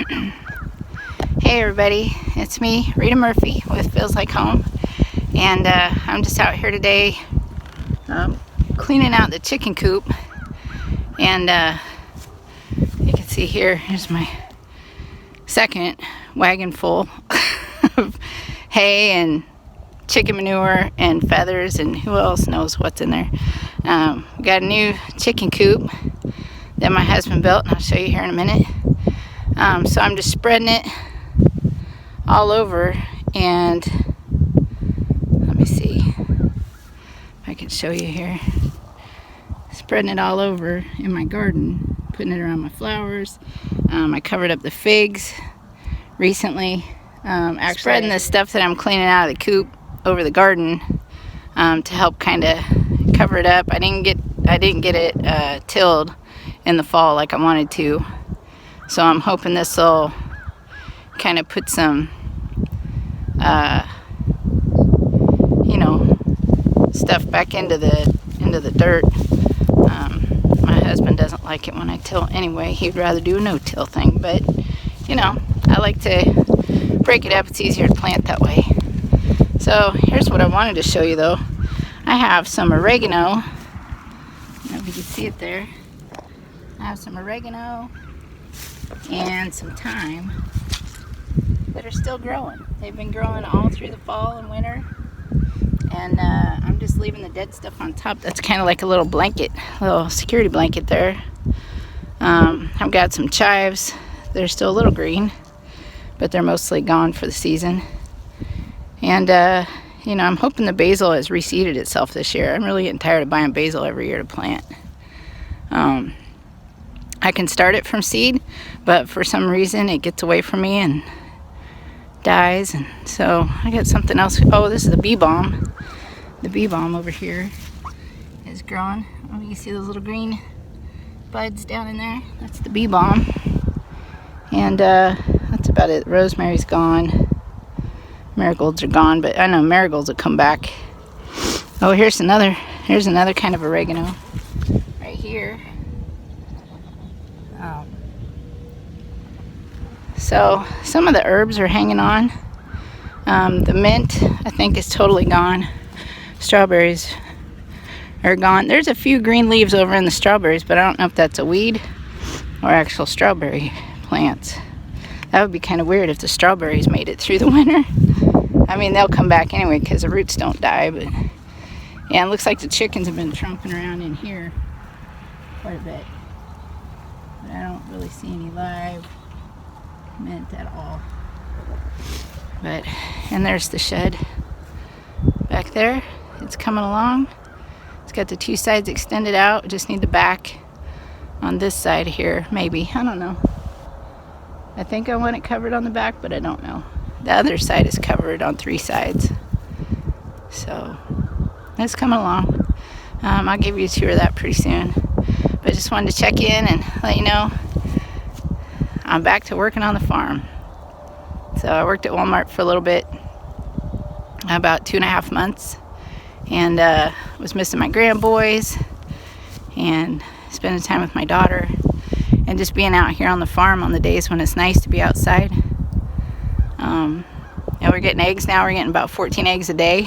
Hey everybody, it's me, Rita Murphy with Feels Like Home, and I'm just out here today cleaning out the chicken coop. And you can see here's my second wagon full of hay and chicken manure and feathers, and who else knows what's in there. We got a new chicken coop that my husband built, and I'll show you here in a minute. So I'm just spreading it all over, and let me see if I can show you here. Spreading it all over in my garden, putting it around my flowers. I covered up the figs recently. Actually, spreading the stuff that I'm cleaning out of the coop over the garden to help kind of cover it up. I didn't get it tilled in the fall like I wanted to, so I'm hoping this will kind of put some stuff back into the dirt. My husband doesn't like it when I till anyway. He'd rather do a no-till thing, but I like to break it up. It's easier to plant that way. So here's what I wanted to show you though. I have some oregano. I don't know if you can see it there. I have some oregano and some thyme that are still growing. They've been growing all through the fall and winter, and I'm just leaving the dead stuff on top. That's kind of like a little blanket, little security blanket there. I've got some chives. They're still a little green, but they're mostly gone for the season. And I'm hoping the basil has reseeded itself this year. I'm really getting tired of buying basil every year to plant. I can start it from seed, but for some reason it gets away from me and dies, and so I got something else. Oh, this is the bee balm. The bee balm over here is growing. Oh, you see those little green buds down in there? That's the bee balm. And that's about it. Rosemary's gone. Marigolds are gone, but I know marigolds will come back. Oh, here's another kind of oregano right here. So some of the herbs are hanging on. The mint, I think, is totally gone. Strawberries are gone. There's a few green leaves over in the strawberries, but I don't know if that's a weed or actual strawberry plants. That would be kind of weird if the strawberries made it through the winter. I mean, they'll come back anyway because the roots don't die, but yeah, it looks like the chickens have been tromping around in here quite a bit. But I don't really see any live mint at all. But, and there's the shed back there. It's coming along. It's got the two sides extended out. Just need the back on this side here, maybe. I don't know. I think I want it covered on the back, but I don't know. The other side is covered on three sides. So it's coming along. I'll give you a tour of that pretty soon. But just wanted to check in and let you know I'm back to working on the farm. So I worked at Walmart for a little bit, about 2.5 months, and was missing my grandboys and spending time with my daughter and just being out here on the farm on the days when it's nice to be outside. We're getting eggs now. We're getting about 14 eggs a day.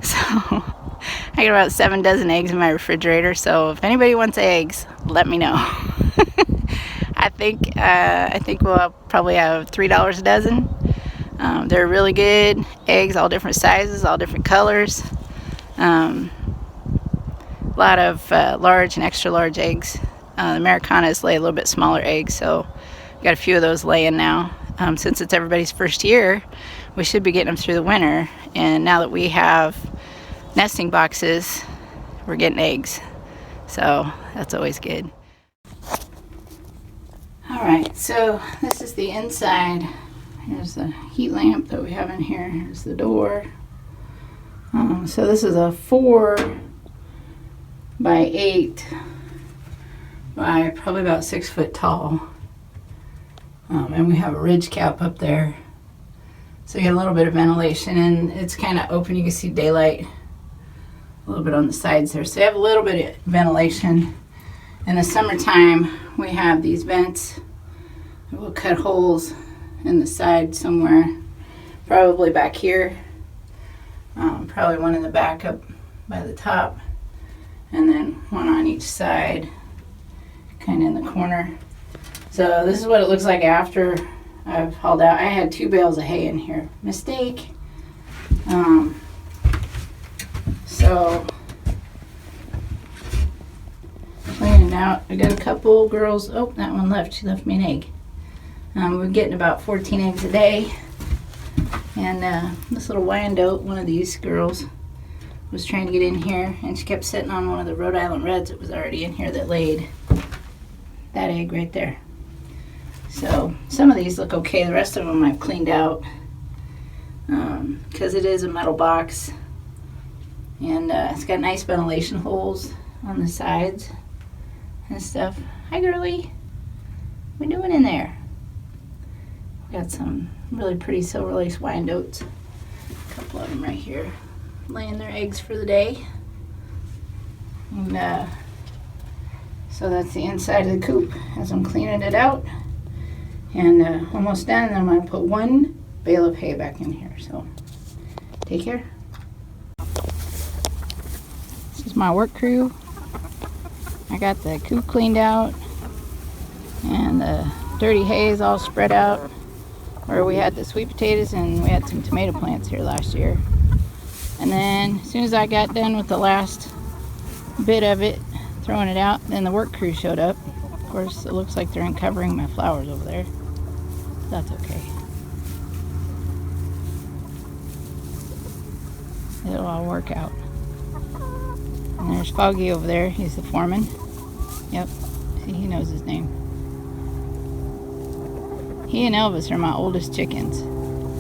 So I got about 7 dozen eggs in my refrigerator. So if anybody wants eggs, let me know. I think we'll probably have $3 a dozen. They're really good eggs, all different sizes, all different colors. A lot of large and extra large eggs. The Americanas lay a little bit smaller eggs, so we've got a few of those laying now. Since it's everybody's first year, we should be getting them through the winter. And now that we have nesting boxes, we're getting eggs. So that's always good. Alright, so this is the inside. Here's the heat lamp that we have in here. Here's the door. So this is a 4 by 8 by probably about 6 foot tall. And we have a ridge cap up there. So you get a little bit of ventilation, and it's kind of open. You can see daylight a little bit on the sides there. So you have a little bit of ventilation. In the summertime, we have these vents We'll cut holes in the side somewhere, probably back here. Probably one in the back up by the top, and then one on each side, kind of in the corner. So this is what it looks like after I've hauled out. I had 2 bales of hay in here. Mistake. So cleaning out. I got a couple girls. Oh, that one left. She left me an egg. We're getting about 14 eggs a day. And this little Wyandotte, one of these girls, was trying to get in here, and she kept sitting on one of the Rhode Island Reds that was already in here that laid that egg right there. So some of these look okay. The rest of them I've cleaned out because it is a metal box, and it's got nice ventilation holes on the sides and stuff. Hi, girlie. What are we doing in there? Got some really pretty silver lace Wyandottes. A couple of them right here, laying their eggs for the day. And so that's the inside of the coop as I'm cleaning it out. And almost done, and I'm going to put 1 bale of hay back in here. So take care. This is my work crew. I got the coop cleaned out, and the dirty hay is all spread out where we had the sweet potatoes, and we had some tomato plants here last year. And then as soon as I got done with the last bit of it, throwing it out, then the work crew showed up. Of course, it looks like they're uncovering my flowers over there. That's okay. It'll all work out. And there's Foggy over there. He's the foreman. Yep. See, he knows his name. He and Elvis are my oldest chickens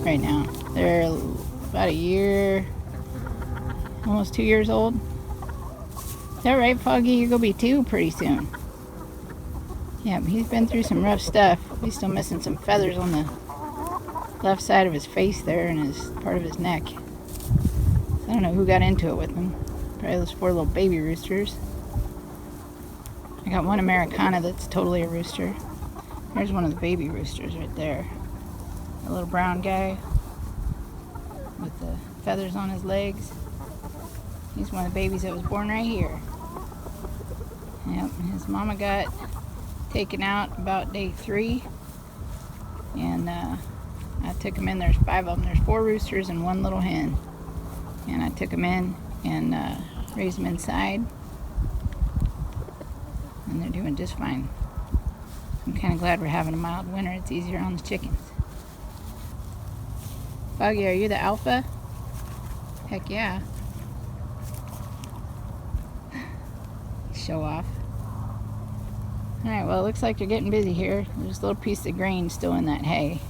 right now. They're about a year, almost 2 years old. Is that right, Foggy? You're going to be 2 pretty soon. Yeah, he's been through some rough stuff. He's still missing some feathers on the left side of his face there and his part of his neck. So I don't know who got into it with him. Probably those 4 little baby roosters. I got one Americana that's totally a rooster. There's one of the baby roosters right there. A little brown guy with the feathers on his legs. He's one of the babies that was born right here. Yep, his mama got taken out about day 3. And I took him in. There's 5 of them. There's 4 roosters and 1 little hen. And I took him in and raised them inside. And they're doing just fine. I'm kind of glad we're having a mild winter. It's easier on the chickens. Foggy, are you the alpha? Heck yeah. Show off. Alright, well, it looks like they're getting busy here. There's a little piece of grain still in that hay.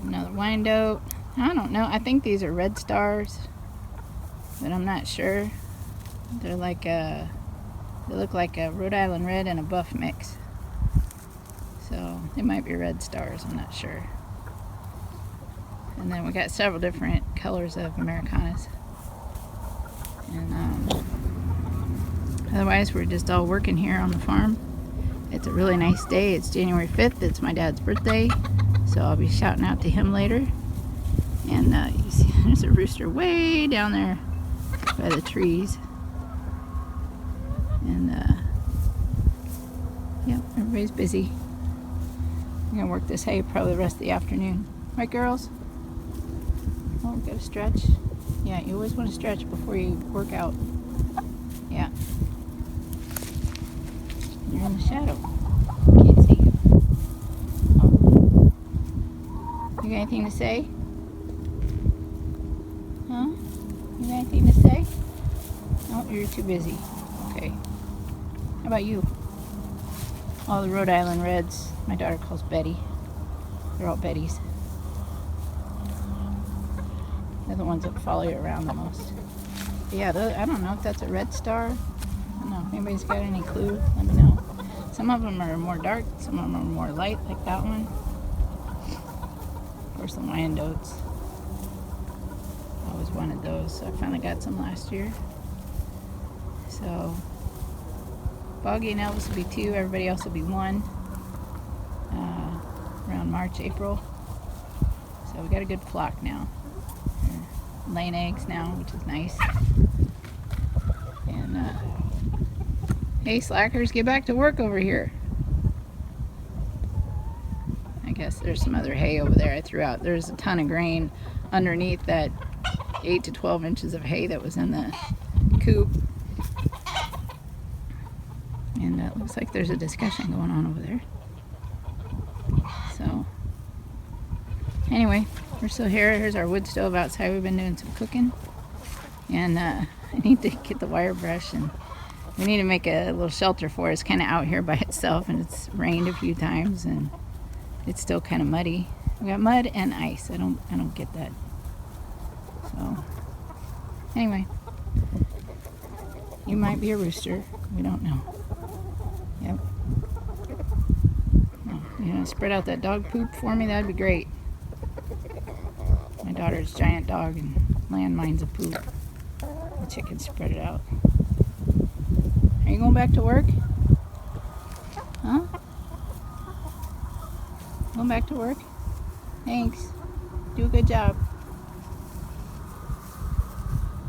Another Wyandotte. I don't know. I think these are red stars, but I'm not sure. They're like a... They look like a Rhode Island Red and a buff mix. So they might be red stars, I'm not sure. And then we got several different colors of Americanas. And otherwise we're just all working here on the farm. It's a really nice day. It's January 5th. It's my dad's birthday. So I'll be shouting out to him later. And you see there's a rooster way down there by the trees. And yep, everybody's busy. I'm gonna work this hay probably the rest of the afternoon. Right, girls? Oh, gotta stretch. Yeah, you always want to stretch before you work out. Yeah. You're in the shadow. Can't see you. Oh. You got anything to say? Huh? You got anything to say? Oh, you're too busy. Okay. How about you? All the Rhode Island Reds, my daughter calls Betty. They're all Bettys. They're the ones that follow you around the most. But yeah, I don't know if that's a red star. I don't know. If anybody's got any clue, let me know. Some of them are more dark, some of them are more light, like that one. Of course, the Wyandottes. I always wanted those, so I finally got some last year. So, Boggy and Elvis will be 2. Everybody else will be 1. Around March, April. So we got a good flock now. They're laying eggs now, which is nice. And hey, slackers, get back to work over here. I guess there's some other hay over there I threw out. There's a ton of grain underneath that 8 to 12 inches of hay that was in the coop. And it looks like there's a discussion going on over there. So, anyway, we're still here. Here's our wood stove outside. We've been doing some cooking. And I need to get the wire brush, and we need to make a little shelter for it. It's kind of out here by itself, and it's rained a few times, and it's still kind of muddy. We got mud and ice. I don't get that. So, anyway, you might be a rooster. We don't know. Yep. Oh, you know, spread out that dog poop for me? That'd be great. My daughter's giant dog and landmines of poop. The chicken spread it out. Are you going back to work? Huh? Going back to work? Thanks. Do a good job.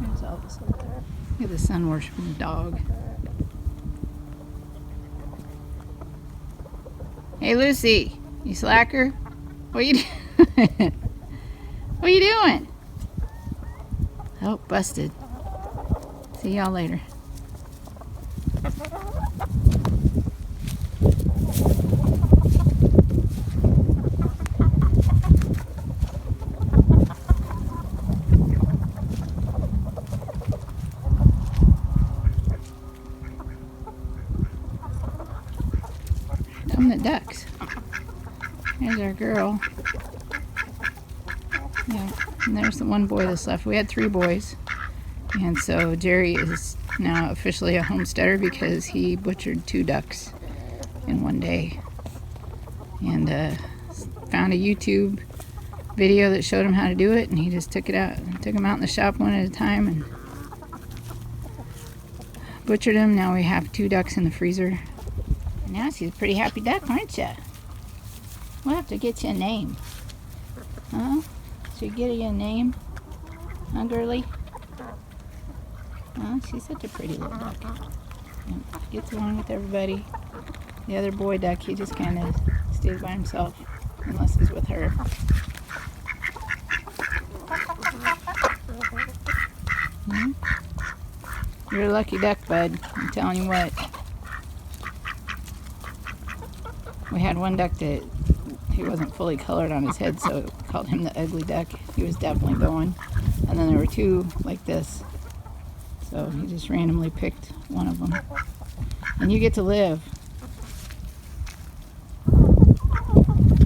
There's Elvis over there. Look at the sun worshiping dog. Hey, Lucy, you slacker? What are you doing? What are you doing? Oh, busted. See y'all later. The ducks. There's our girl. Yeah, and there's the one boy that's left. We had 3 boys, and so Jerry is now officially a homesteader because he butchered 2 ducks in one day, and found a YouTube video that showed him how to do it, and he just took them out in the shop one at a time and butchered them. Now we have 2 ducks in the freezer. Now she's a pretty happy duck, aren't you? We'll have to get you a name. Huh? Should we get you a name? Huh, girly? Huh? She's such a pretty little duck. And gets along with everybody. The other boy duck, he just kind of stays by himself unless he's with her. Hmm? You're a lucky duck, bud. I'm telling you what. We had one duck that he wasn't fully colored on his head, so we called him the ugly duck. He was definitely going. And then there were 2 like this. So he just randomly picked one of them. And you get to live.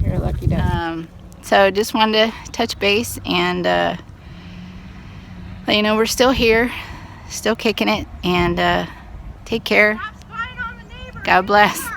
You're a lucky duck. So just wanted to touch base and let you know we're still here, still kicking it, and take care. God bless.